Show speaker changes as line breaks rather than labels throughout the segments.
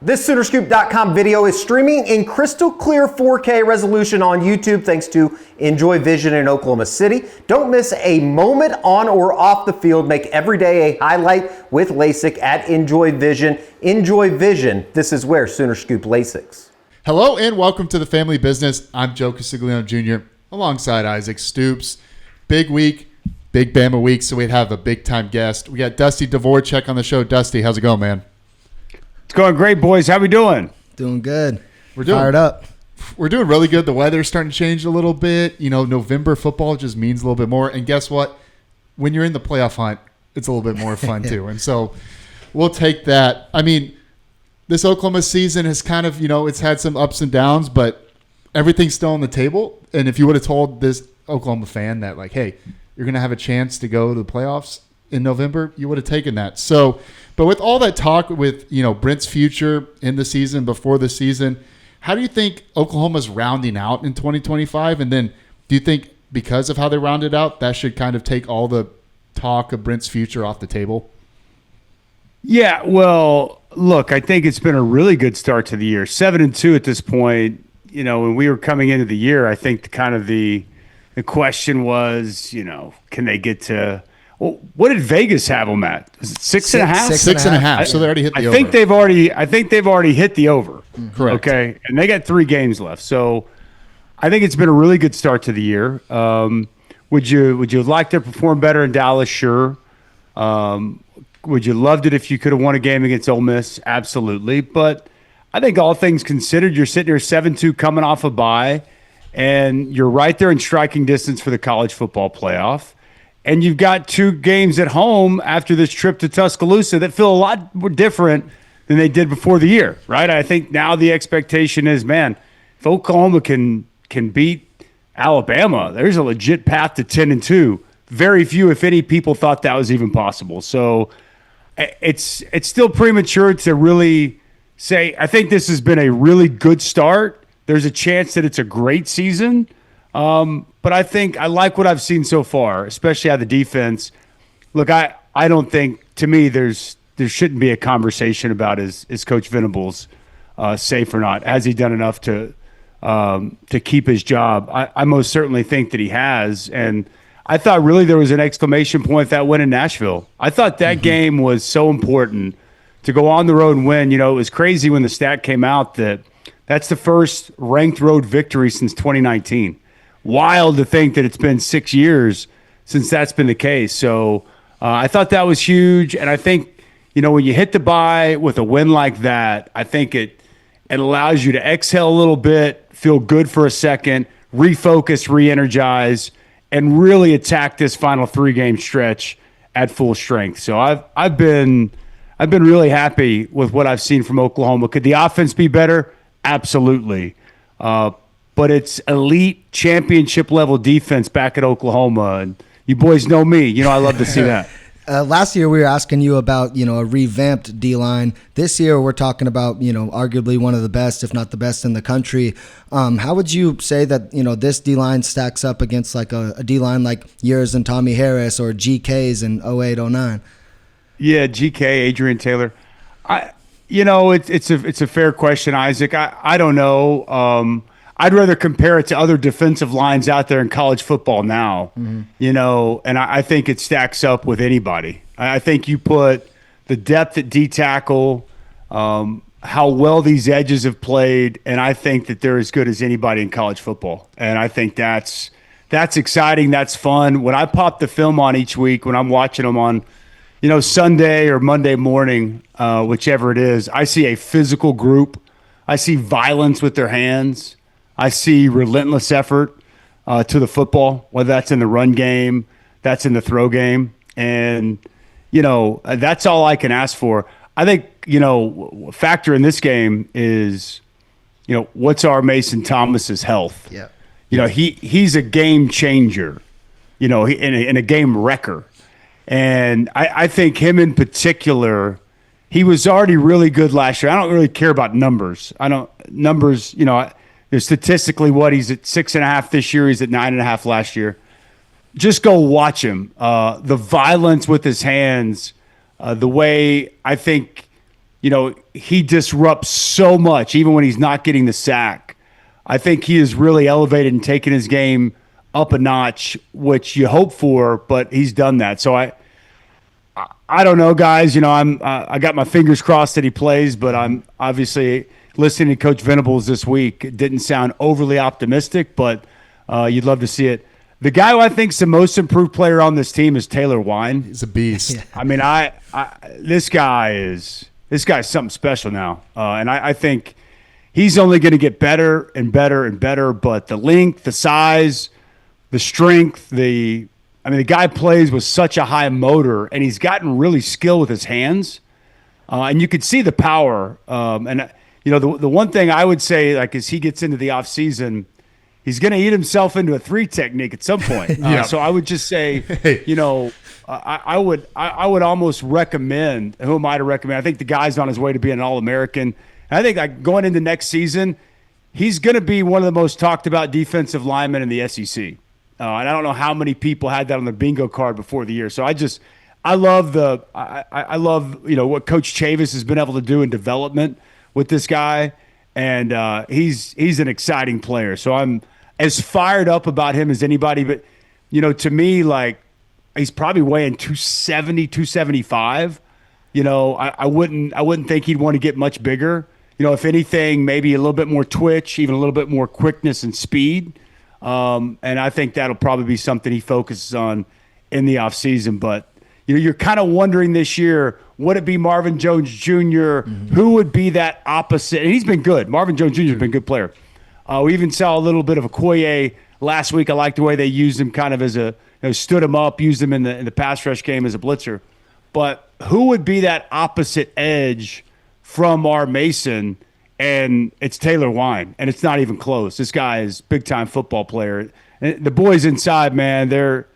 This Soonerscoop.com video is streaming in crystal clear 4K resolution on YouTube thanks to Enjoy Vision in Oklahoma City. Don't miss a moment on or off the field. Make every day a highlight with LASIK at Enjoy Vision. Enjoy Vision. This is where Sooner Scoop LASIKs.
Hello and welcome to the Family Business. I'm Joe Castiglione Jr. alongside Isaac Stoops. Big week, big Bama week, so we'd have a big-time guest. We got Dusty Dvoracek on the show. Dusty, how's it going, man?
It's going great, boys. How we doing?
Doing good.
We're doing
fired up.
We're doing really good. The weather's starting to change a little bit. You know, November football just means a little bit more. And guess what? When you're in the playoff hunt, it's a little bit more fun too. And so we'll take that. I mean, this Oklahoma season has kind of, it's had some ups and downs, but everything's still on the table. And if you would have told this Oklahoma fan that, like, hey, you're going to have a chance to go to the playoffs in November, you would have taken that. So, but with all that talk with, Brent's future in the season, before the season, how do you think Oklahoma's rounding out in 2025? And then do you think because of how they rounded out, that should kind of take all the talk of Brent's future off the table?
Yeah, well, look, I think it's been a really good start to the year. 7-2 at this point. When we were coming into the year, I think the question was, can they get to – well, what did Vegas have them at? Was it 6.5?
6.5. So they already hit the over.
I think they've already hit the over.
Correct.
Okay, and they got 3 games left. So I think it's been a really good start to the year. Would you like to perform better in Dallas? Sure. Would you loved it if you could have won a game against Ole Miss? Absolutely. But I think all things considered, you're sitting here 7-2 coming off a bye, and you're right there in striking distance for the college football playoff. And you've got 2 games at home after this trip to Tuscaloosa that feel a lot more different than they did before the year, right? I think now the expectation is, man, if Oklahoma can beat Alabama, there's a legit path to 10-2. Very few, if any, people thought that was even possible. So it's still premature to really say. I think this has been a really good start. There's a chance that it's a great season. But I think I like what I've seen so far, especially out of the defense. Look, I don't think, to me, there shouldn't be a conversation about is Coach Venables safe or not. Has he done enough to keep his job? I most certainly think that he has. And I thought really there was an exclamation point that win in Nashville. I thought that game was so important to go on the road and win. It was crazy when the stat came out that that's the first ranked road victory since 2019. Wild to think that it's been 6 years since that's been the case. So I thought that was huge. And I think, when you hit the bye with a win like that, I think it allows you to exhale a little bit, feel good for a second, refocus, re-energize, and really attack this final 3-game stretch at full strength. So I've been really happy with what I've seen from Oklahoma. Could the offense be better? Absolutely. But it's elite championship level defense back at Oklahoma. And you boys know me. I love to see that.
Last year we were asking you about, a revamped D-line. This year we're talking about, arguably one of the best, if not the best in the country. How would you say that, this D-line stacks up against like a D-line like yours and Tommy Harris or GK's in 08, 09?
Yeah, GK, Adrian Taylor. It's a fair question, Isaac. I don't know. I'd rather compare it to other defensive lines out there in college football now, and I think it stacks up with anybody. I think you put the depth at D tackle, how well these edges have played, and I think that they're as good as anybody in college football. And I think that's exciting. That's fun. When I pop the film on each week, when I'm watching them on, Sunday or Monday morning, whichever it is, I see a physical group. I see violence with their hands. I see relentless effort to the football, whether that's in the run game, that's in the throw game. And, that's all I can ask for. I think, a factor in this game is, what's our Mason Thomas's health?
Yeah.
He's a game changer, in a game wrecker. And I think him in particular, he was already really good last year. I don't really care about numbers. Statistically, he's at 6.5 this year. He's at 9.5 last year. Just go watch him. The violence with his hands, the way I think, he disrupts so much, even when he's not getting the sack. I think he has really elevated and taken his game up a notch, which you hope for, but he's done that. So I don't know, guys. I got my fingers crossed that he plays, but I'm obviously listening to Coach Venables this week. It didn't sound overly optimistic, but you'd love to see it. The guy who I think is the most improved player on this team is Taylor Wine.
He's a beast.
I mean, this guy is something special now, and I think he's only going to get better and better and better. But the length, the size, the strength, the guy plays with such a high motor, and he's gotten really skilled with his hands, and you could see the power. The one thing I would say, like, as he gets into the offseason, he's going to eat himself into a 3 technique at some point. So I would just say, I would almost recommend. Who am I to recommend? I think the guy's on his way to being an All-American. And I think, like, going into next season, he's going to be one of the most talked about defensive linemen in the SEC. And I don't know how many people had that on their bingo card before the year. So I love what Coach Chavis has been able to do in development with this guy, and he's an exciting player. So I'm as fired up about him as anybody. But to me, like, he's probably weighing 270, 275. I wouldn't think he'd want to get much bigger. If anything, maybe a little bit more twitch, even a little bit more quickness and speed. And I think that'll probably be something he focuses on in the offseason. But you're kind of wondering this year, would it be Marvin Jones Jr.? Mm-hmm. Who would be that opposite? And he's been good. Marvin Jones Jr. has been a good player. We even saw a little bit of Okoye last week. I like the way they used him kind of as stood him up, used him in the pass rush game as a blitzer. But who would be that opposite edge from our Mason? And it's Taylor Wine, and it's not even close. This guy is big-time football player. And the boys inside, man, they're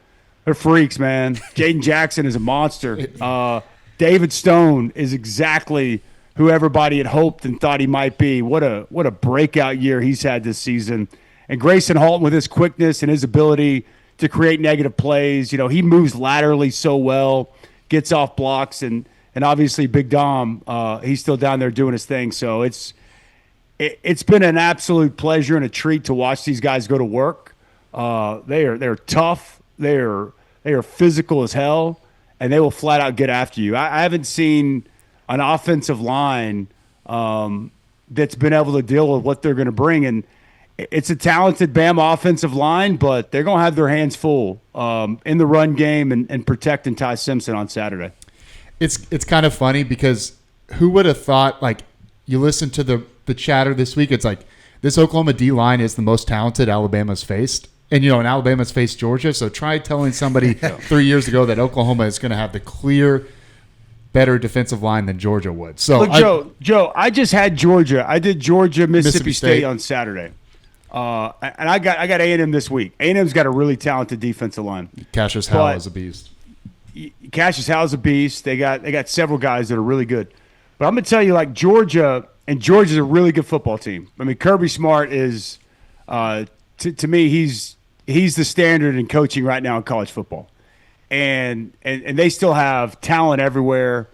freaks, man. Jaden Jackson is a monster. David Stone is exactly who everybody had hoped and thought he might be. What a breakout year he's had this season. And Grayson Halton, with his quickness and his ability to create negative plays, he moves laterally so well, gets off blocks, and obviously Big Dom, he's still down there doing his thing. So it's been an absolute pleasure and a treat to watch these guys go to work. They're tough. They're physical as hell, and they will flat out get after you. I haven't seen an offensive line that's been able to deal with what they're going to bring. And it's a talented Bama offensive line, but they're going to have their hands full in the run game and protecting Ty Simpson on Saturday.
It's kind of funny because who would have thought, like, you listen to the chatter this week, it's like this Oklahoma D-line is the most talented Alabama's faced. And, and Alabama's faced Georgia. So try telling somebody 3 years ago that Oklahoma is going to have the clear better defensive line than Georgia would. So
look, Joe, I just had Georgia. I did Georgia, Mississippi State on Saturday. And I got A&M this week. A&M's got a really talented defensive line.
Cassius Howell is a beast.
Cassius Howell's a beast. They got several guys that are really good. But I'm going to tell you, like, Georgia's a really good football team. I mean, Kirby Smart is to me, he's the standard in coaching right now in college football. And they still have talent everywhere.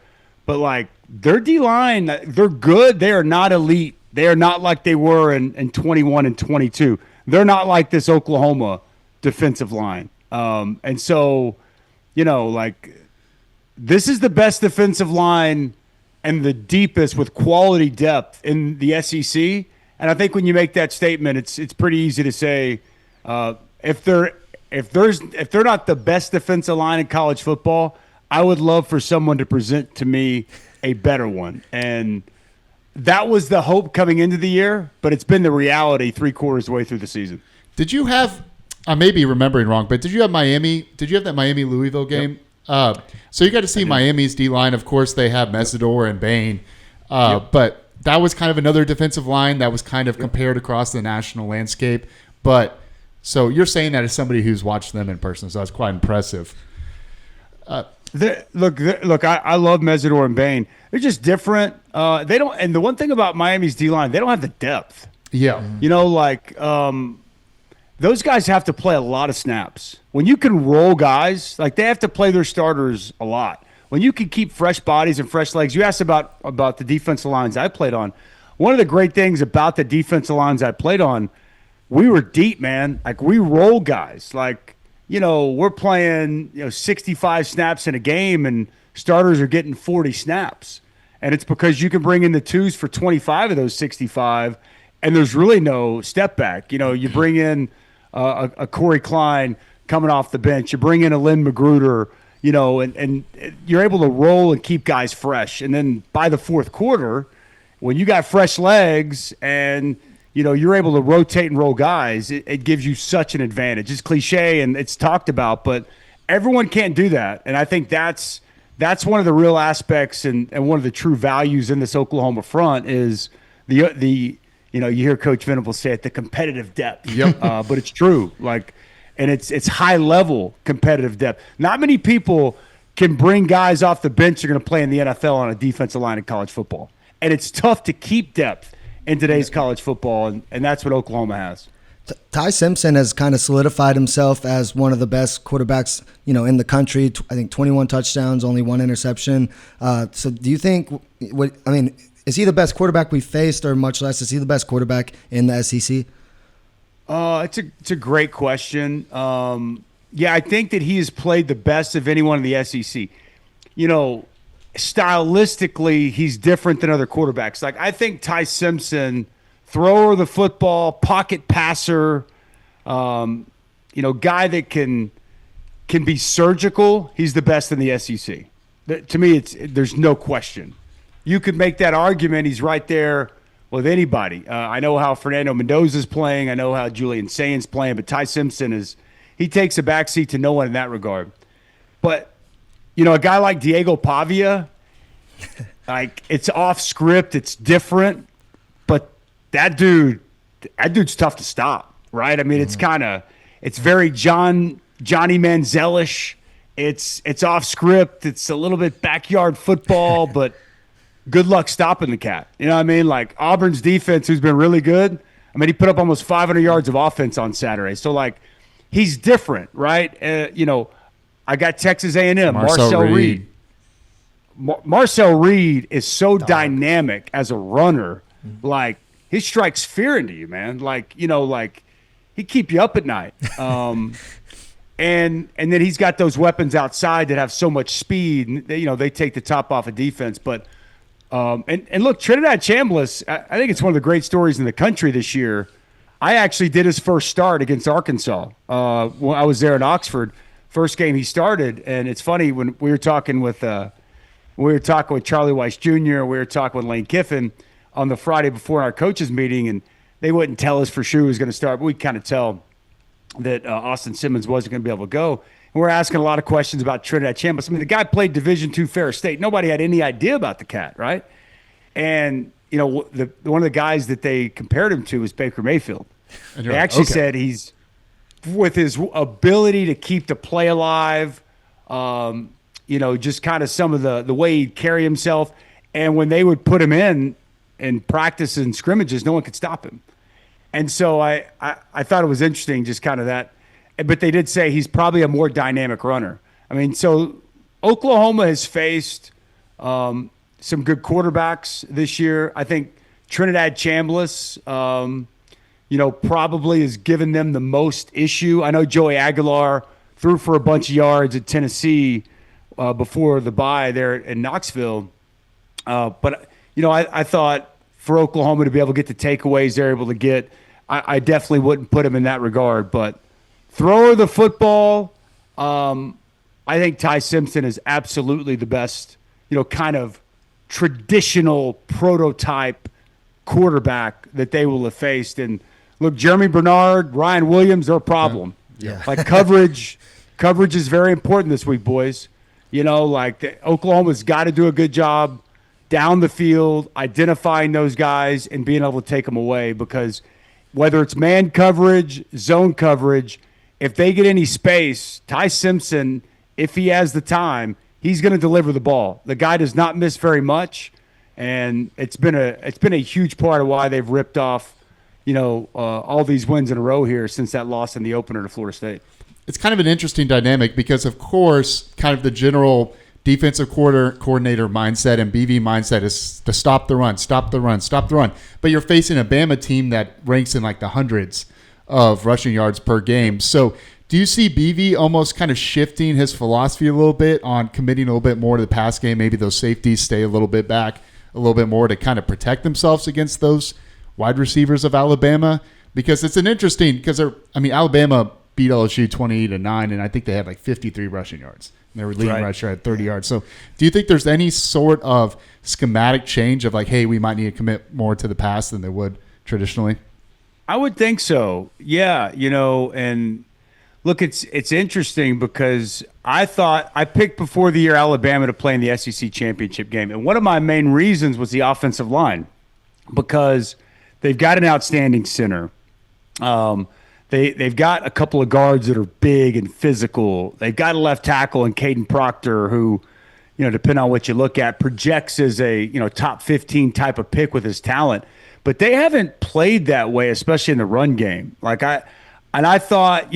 But, like, their D-line, they're good. They are not elite. They are not like they were in 21 and 22. They're not like this Oklahoma defensive line. And so, like, this is the best defensive line and the deepest with quality depth in the SEC. And I think when you make that statement, it's pretty easy to say if they're not the best defensive line in college football, I would love for someone to present to me a better one. And that was the hope coming into the year, but it's been the reality 3/4 of the way through the season.
Did you have, I may be remembering wrong, but did you have that Miami-Louisville game? Yep. So you got to see Miami's D-line. Of course, they have Mesidor and Bain. But that was kind of another defensive line that was kind of compared across the national landscape. But so you're saying that as somebody who's watched them in person, so that's quite impressive.
Look, I love Mesidor and Bain. They're just different. They don't, and the one thing about Miami's D-line, they don't have the depth.
Yeah.
Those guys have to play a lot of snaps. When you can roll guys, like, they have to play their starters a lot. when you can keep fresh bodies and fresh legs. You asked about the defensive lines I played on. One of the great things about the defensive lines I played on, we were deep, man. Like, we roll guys. Like, we're playing 65 snaps in a game, and starters are getting 40 snaps. And it's because you can bring in the twos for 25 of those 65, and there's really no step back. You bring in a Corey Klein coming off the bench. You bring in a Lynn Magruder, and you're able to roll and keep guys fresh. And then by the fourth quarter, when you got fresh legs and you're able to rotate and roll guys, it gives you such an advantage. It's cliche and it's talked about, but everyone can't do that. And I think that's one of the real aspects and one of the true values in this Oklahoma front is the you hear Coach Venable say it, the competitive depth.
Yep.
But it's true. And it's high level competitive depth. Not many people can bring guys off the bench that are going to play in the NFL on a defensive line in college football. And it's tough to keep depth in today's college football, and that's what Oklahoma has.
Ty Simpson has kind of solidified himself as one of the best quarterbacks, in the country. I think 21 touchdowns, only one interception. So do you think, is he the best quarterback we faced, or much less, is he the best quarterback in the SEC?
It's a great question. I think that he has played the best of anyone in the SEC. Stylistically, he's different than other quarterbacks. Like, I think Ty Simpson, thrower of the football, pocket passer, guy that can be surgical. He's the best in the SEC. To me, there's no question. You could make that argument. He's right there with anybody. I know how Fernando Mendoza's playing. I know how Julian Saint's playing, but Ty Simpson he takes a backseat to no one in that regard. But a guy like Diego Pavia, like, it's off script, it's different, but that dude's tough to stop, right? I mean, it's very Johnny Manziel-ish. It's off script. It's a little bit backyard football, but good luck stopping the cat. You know what I mean? Like, Auburn's defense, who's been really good, he put up almost 500 yards of offense on Saturday. So, like, he's different, right? I got Texas A&M, Marcel Reed. Marcel Reed is so dynamic as a runner. Like, he strikes fear into you, man. Like, he keep you up at night. And then he's got those weapons outside that have so much speed. And they take the top off of defense. But and look, Trinidad Chambliss, I think it's one of the great stories in the country this year. I actually did his first start against Arkansas. When I was there in Oxford. First game he started, and it's funny when we were talking with Charlie Weiss Jr., we were talking with Lane Kiffin on the Friday before our coaches meeting, and they wouldn't tell us for sure who was going to start, but we kind of tell that Austin Simmons wasn't going to be able to go. And we're asking a lot of questions about Trinidad Chambliss. The guy played Division II Ferris State. Nobody had any idea about the cat, right? And one of the guys that they compared him to was Baker Mayfield. They actually said he's, with his ability to keep the play alive, just kind of some of the way he'd carry himself. And when they would put him in practice and scrimmages, no one could stop him. And so I thought it was interesting, just kind of that. But they did say he's probably a more dynamic runner. So Oklahoma has faced some good quarterbacks this year. I think Trinidad Chambliss, probably has given them the most issue. I know Joey Aguilar threw for a bunch of yards at Tennessee before the bye there in Knoxville. But I thought for Oklahoma to be able to get the takeaways they're able to get, I definitely wouldn't put them in that regard. But thrower of the football, I think Ty Simpson is absolutely the best, kind of traditional prototype quarterback that they will have faced. And look, Jeremy Bernard, Ryan Williams, they're a problem.
Yeah.
Like, coverage is very important this week, boys. Oklahoma's got to do a good job down the field, identifying those guys and being able to take them away, because whether it's man coverage, zone coverage, if they get any space, Ty Simpson, if he has the time, he's going to deliver the ball. The guy does not miss very much, and it's been a huge part of why they've ripped off, all these wins in a row here since that loss in the opener to Florida State.
It's kind of an interesting dynamic because, of course, kind of the general defensive coordinator mindset and BV mindset is to stop the run, stop the run, stop the run. But you're facing a Bama team that ranks in like the hundreds of rushing yards per game. So do you see BV almost kind of shifting his philosophy a little bit on committing a little bit more to the pass game? Maybe those safeties stay a little bit back, a little bit more to kind of protect themselves against those wide receivers of Alabama? Because it's an interesting, because Alabama beat LSU 28-9, and I think they had like 53 rushing yards. They were leading rusher at 30 yards. So do you think there's any sort of schematic change of like, hey, we might need to commit more to the pass than they would traditionally?
I would think so. Yeah, and look, it's interesting because I picked before the year Alabama to play in the SEC championship game. And one of my main reasons was the offensive line, because they've got an outstanding center. They've got a couple of guards that are big and physical. They've got a left tackle in Caden Proctor who, depending on what you look at, projects as a, top 15 type of pick with his talent. But they haven't played that way, especially in the run game. I thought,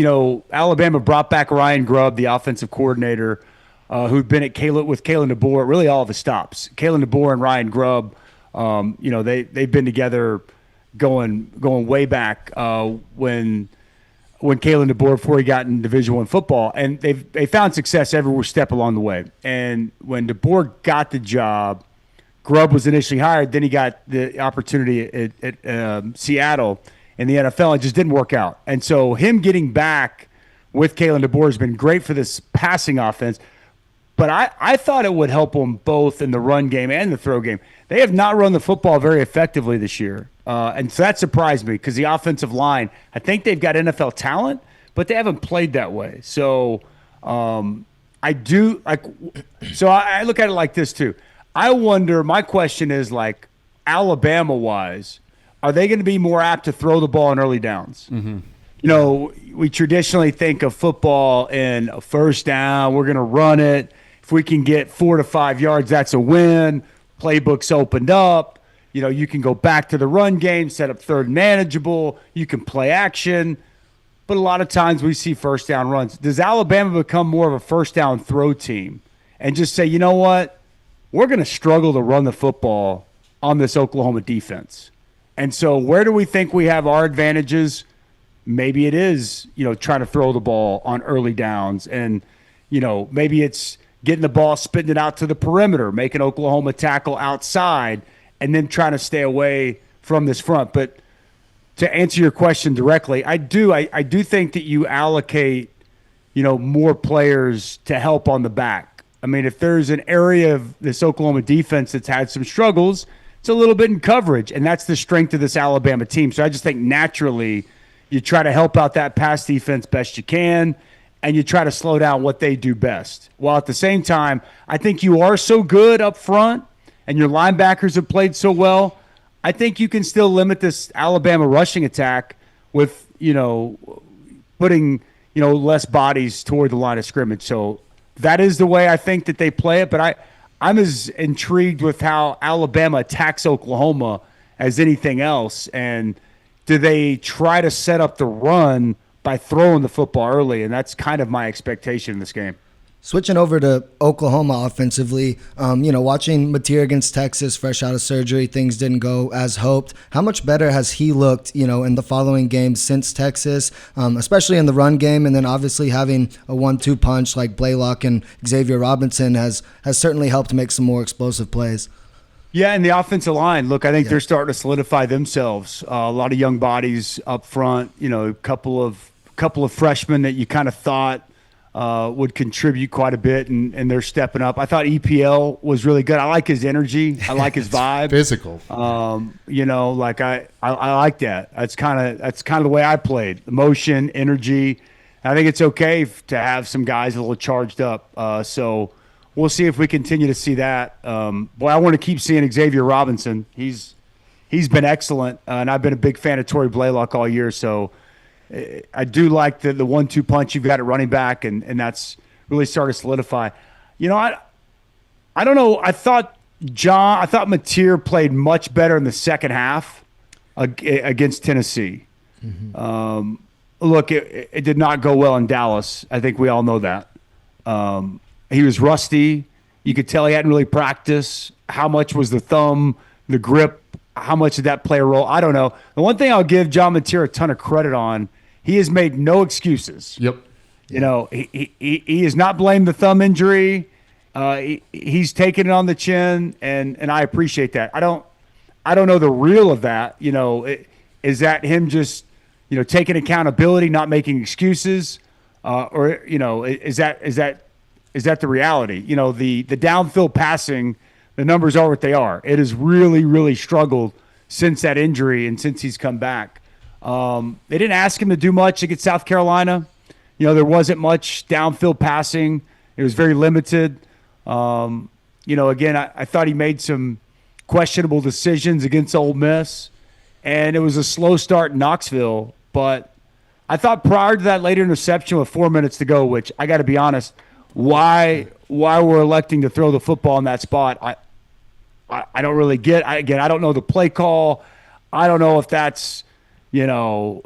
Alabama brought back Ryan Grubb, the offensive coordinator, who'd been with Kalen DeBoer, really all of the stops. Kalen DeBoer and Ryan Grubb, they've been together going way back when Kalen DeBoer, before he got in Division I football, and they found success every step along the way. And when DeBoer got the job, Grubb was initially hired. Then he got the opportunity at Seattle in the NFL. It just didn't work out. And so him getting back with Kalen DeBoer has been great for this passing offense. But I thought it would help them both in the run game and the throw game. They have not run the football very effectively this year. And so that surprised me because the offensive line, I think they've got NFL talent, but they haven't played that way. So I look at it like this too. I wonder, my question is Alabama-wise, are they going to be more apt to throw the ball in early downs? Mm-hmm. We traditionally think of football in a first down. We're going to run it. If we can get 4 to 5 yards, that's a win. Playbook's opened up. You can go back to the run game, set up third and manageable. You can play action. But a lot of times we see first down runs. Does Alabama become more of a first down throw team and just say, you know what? We're going to struggle to run the football on this Oklahoma defense. And so where do we think we have our advantages? Maybe it is, trying to throw the ball on early downs. And, maybe it's getting the ball, spitting it out to the perimeter, making Oklahoma tackle outside, and then trying to stay away from this front. But to answer your question directly, I do think that you allocate, more players to help on the back. I mean, if there's an area of this Oklahoma defense that's had some struggles, it's a little bit in coverage, and that's the strength of this Alabama team. So I just think naturally you try to help out that pass defense best you can, and you try to slow down what they do best. While at the same time, I think you are so good up front, and your linebackers have played so well, I think you can still limit this Alabama rushing attack with, putting, less bodies toward the line of scrimmage. So that is the way I think that they play it. But I'm as intrigued with how Alabama attacks Oklahoma as anything else. And do they try to set up the run by throwing the football early? And that's kind of my expectation in this game.
Switching over to Oklahoma offensively, watching Mateer against Texas, fresh out of surgery, things didn't go as hoped. How much better has he looked, in the following games since Texas, especially in the run game? And then obviously having a 1-2 punch like Blaylock and Xavier Robinson has certainly helped make some more explosive plays.
Yeah, and the offensive line, look, I think they're starting to solidify themselves. A lot of young bodies up front, a couple of freshmen that you kind of thought would contribute quite a bit, and they're stepping up. I thought EPL was really good. I like his energy. I like his vibe.
Physical.
I like that. That's kind of the way I played. Emotion, energy. I think it's okay to have some guys a little charged up. So we'll see if we continue to see that. I want to keep seeing Xavier Robinson. He's been excellent, and I've been a big fan of Torrey Blaylock all year. So I do like the 1-2 punch you've got at running back, and that's really started to solidify. I don't know. I thought Mateer played much better in the second half against Tennessee. Mm-hmm. Look, it did not go well in Dallas. I think we all know that. He was rusty. You could tell he hadn't really practiced. How much was the thumb, the grip? How much did that play a role? I don't know. The one thing I'll give John Mateer a ton of credit on, he has made no excuses.
Yep.
You know, he has not blamed the thumb injury. He's taken it on the chin, and I appreciate that. I don't know the real of that. You know, is that him just, you know, taking accountability, not making excuses, or you know, is that the reality? You know, the downfield passing, the numbers are what they are. It has really, really struggled since that injury and since he's come back. They didn't ask him to do much against South Carolina. You know, there wasn't much downfield passing. It was very limited. You know, again, I thought he made some questionable decisions against Ole Miss, and it was a slow start in Knoxville. But I thought prior to that late interception with 4 minutes to go, which I got to be honest, why we're electing to throw the football in that spot, I don't really get. I don't know the play call. I don't know if that's, you know,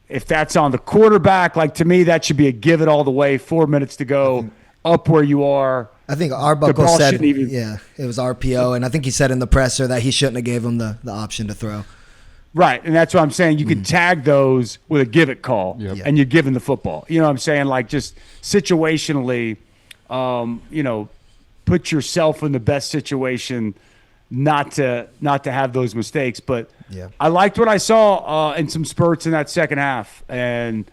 if that's on the quarterback. Like, to me, that should be a give it all the way. 4 minutes to go, up where you are.
I think Arbuckle said, it was RPO, and I think he said in the presser that he shouldn't have gave him the option to throw.
Right, and that's what I'm saying. You can tag those with a give it call, and you're giving the football. You know what I'm saying? Like, just situationally, you know, put yourself in the best situation not to have those mistakes. But I liked what I saw in some spurts in that second half, and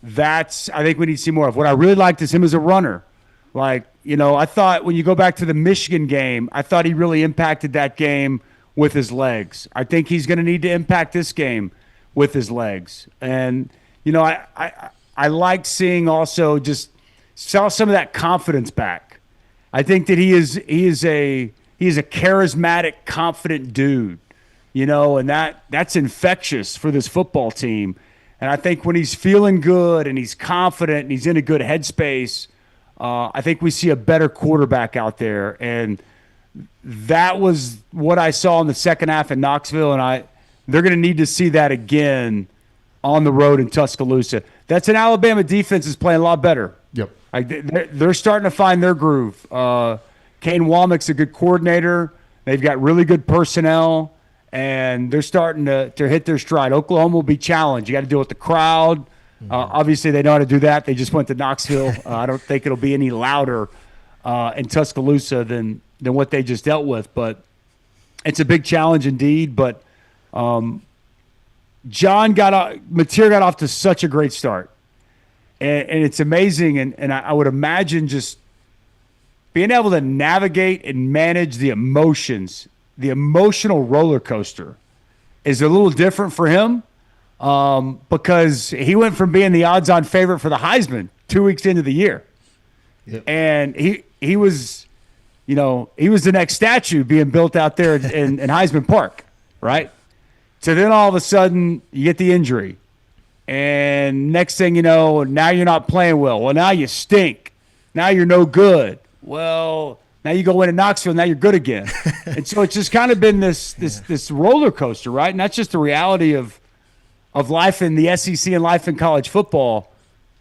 I think we need to see more of. What I really liked is him as a runner. Like, you know, I thought when you go back to the Michigan game, I thought he really impacted that game with his legs. I think he's going to need to impact this game with his legs. And, you know, I like seeing also just saw some of that confidence back. I think that he is a charismatic, confident dude, you know, and that's infectious for this football team. And I think when he's feeling good and he's confident and he's in a good headspace, I think we see a better quarterback out there. And that was what I saw in the second half in Knoxville, and they're going to need to see that again on the road in Tuscaloosa. That's an Alabama defense is playing a lot better.
Yep.
They're starting to find their groove. Kane Womack's a good coordinator. They've got really good personnel, and they're starting to hit their stride. Oklahoma will be challenged. You got to deal with the crowd. Obviously, they know how to do that. They just went to Knoxville. I don't think it'll be any louder in Tuscaloosa than what they just dealt with. But it's a big challenge indeed. But Mateer got off to such a great start. And it's amazing. And I would imagine just being able to navigate and manage the emotions, the emotional roller coaster is a little different for him. Because he went from being the odds-on favorite for the Heisman 2 weeks into the year. Yep. And he was, you know, he was the next statue being built out there in Heisman Park, right? So then all of a sudden you get the injury. And next thing you know, now you're not playing well. Well, now you stink. Now you're no good. Well, now you go into Knoxville, now you're good again. And so it's just kind of been this roller coaster, right? And that's just the reality of life in the SEC and life in college football.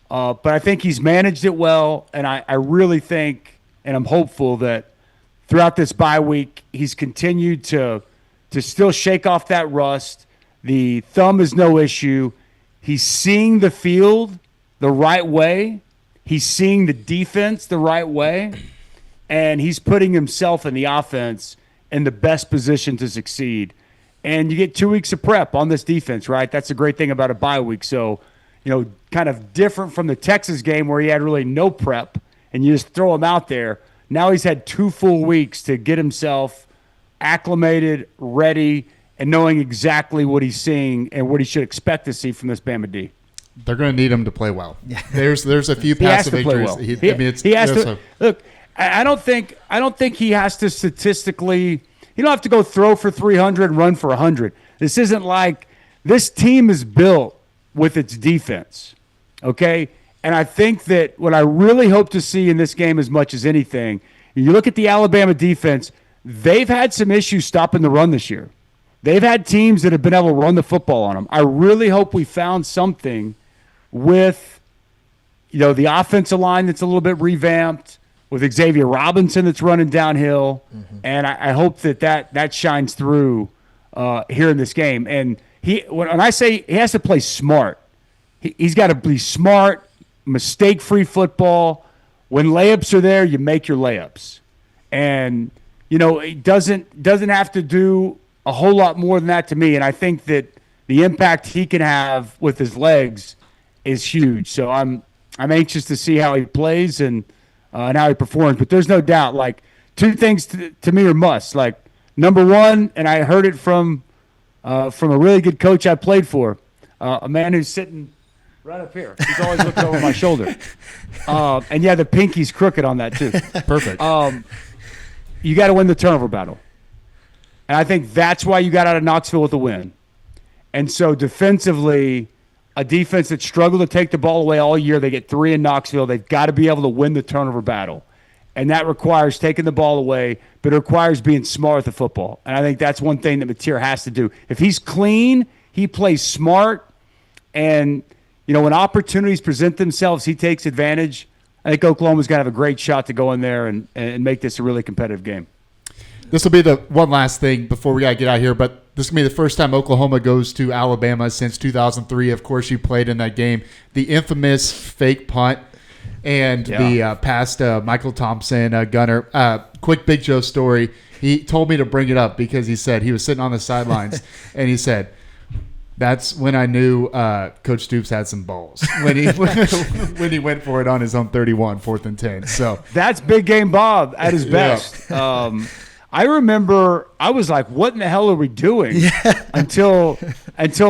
But I think he's managed it well, and I really think, and I'm hopeful that throughout this bye week, he's continued to still shake off that rust. The thumb is no issue. He's seeing the field the right way. He's seeing the defense the right way, and he's putting himself in the offense in the best position to succeed. And you get 2 weeks of prep on this defense, right? That's the great thing about a bye week. So, you know, kind of different from the Texas game where he had really no prep and you just throw him out there. Now he's had 2 full weeks to get himself acclimated, ready, and knowing exactly what he's seeing and what he should expect to see from this Bama D.
They're going to need him to play well. There's a few passive injuries.
Well. He has to. Look, I don't think he has to statistically. You don't have to go throw for 300 and run for 100. This isn't like this team is built with its defense, okay? And I think that what I really hope to see in this game as much as anything, you look at the Alabama defense, they've had some issues stopping the run this year. They've had teams that have been able to run the football on them. I really hope we found something with, you know, the offensive line that's a little bit revamped, with Xavier Robinson that's running downhill, and I hope that shines through here in this game. And when I say he has to play smart, he's got to be smart, mistake-free football. When layups are there, you make your layups, and it doesn't have to do a whole lot more than that to me. And I think that the impact he can have with his legs is huge. So I'm anxious to see how he plays and how he performs. But there's no doubt, like, two things to me are musts. Like, number one, and I heard it from a really good coach I played for, a man who's sitting right up here. He's always looking over my shoulder. And yeah, the pinky's crooked on that too.
Perfect.
You got to win the turnover battle. And I think that's why you got out of Knoxville with a win. And so defensively, a defense that struggled to take the ball away all year, they get 3 in Knoxville. They've got to be able to win the turnover battle. And that requires taking the ball away, but it requires being smart with the football. And I think that's one thing that Mateer has to do. If he's clean, he plays smart, and when opportunities present themselves, he takes advantage. I think Oklahoma's going to have a great shot to go in there and make this a really competitive game.
This will be the one last thing before we got to get out of here, but this is going to be the first time Oklahoma goes to Alabama since 2003. Of course, you played in that game. The infamous fake punt and the past Michael Thompson gunner. Quick Big Joe story. He told me to bring it up because he said he was sitting on the sidelines and he said, that's when I knew Coach Stoops had some balls when he went for it on his own 31, 4th and 10. So
that's Big Game Bob at his best. I remember I was like, what in the hell are we doing? Until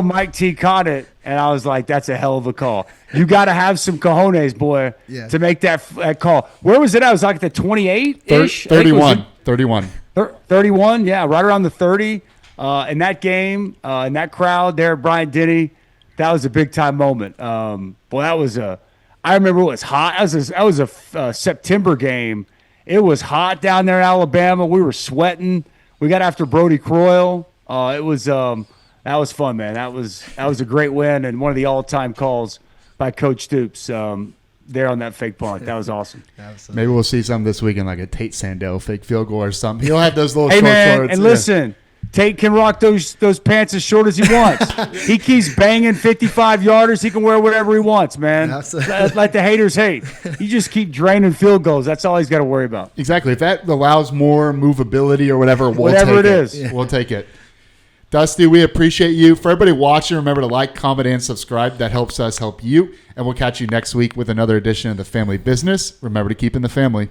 Mike T caught it, and I was like, that's a hell of a call. You got to have some cojones, boy, to make that call. Where was it? I was like at the 28-ish?
31.
31, yeah, right around the 30. In that game, in that crowd there, Bryant Denny, that was a big-time moment. Boy, I remember it was hot. That was a September game. It was hot down there in Alabama. We were sweating. We got after Brody Croyle. That was fun, man. That was a great win and one of the all-time calls by Coach Stoops there on that fake punt. That was awesome.
Maybe we'll see something this weekend, like a Tate Sandell fake field goal or something. He'll have those little
short
shorts.
And listen, Tate can rock those pants as short as he wants. He keeps banging 55-yarders. He can wear whatever he wants, man. Let the haters hate. You just keep draining field goals. That's all he's got to worry about.
Exactly. If that allows more movability or whatever, we'll take it. Dusty, we appreciate you. For everybody watching, remember to like, comment, and subscribe. That helps us help you. And we'll catch you next week with another edition of The Family Business. Remember to keep in the family.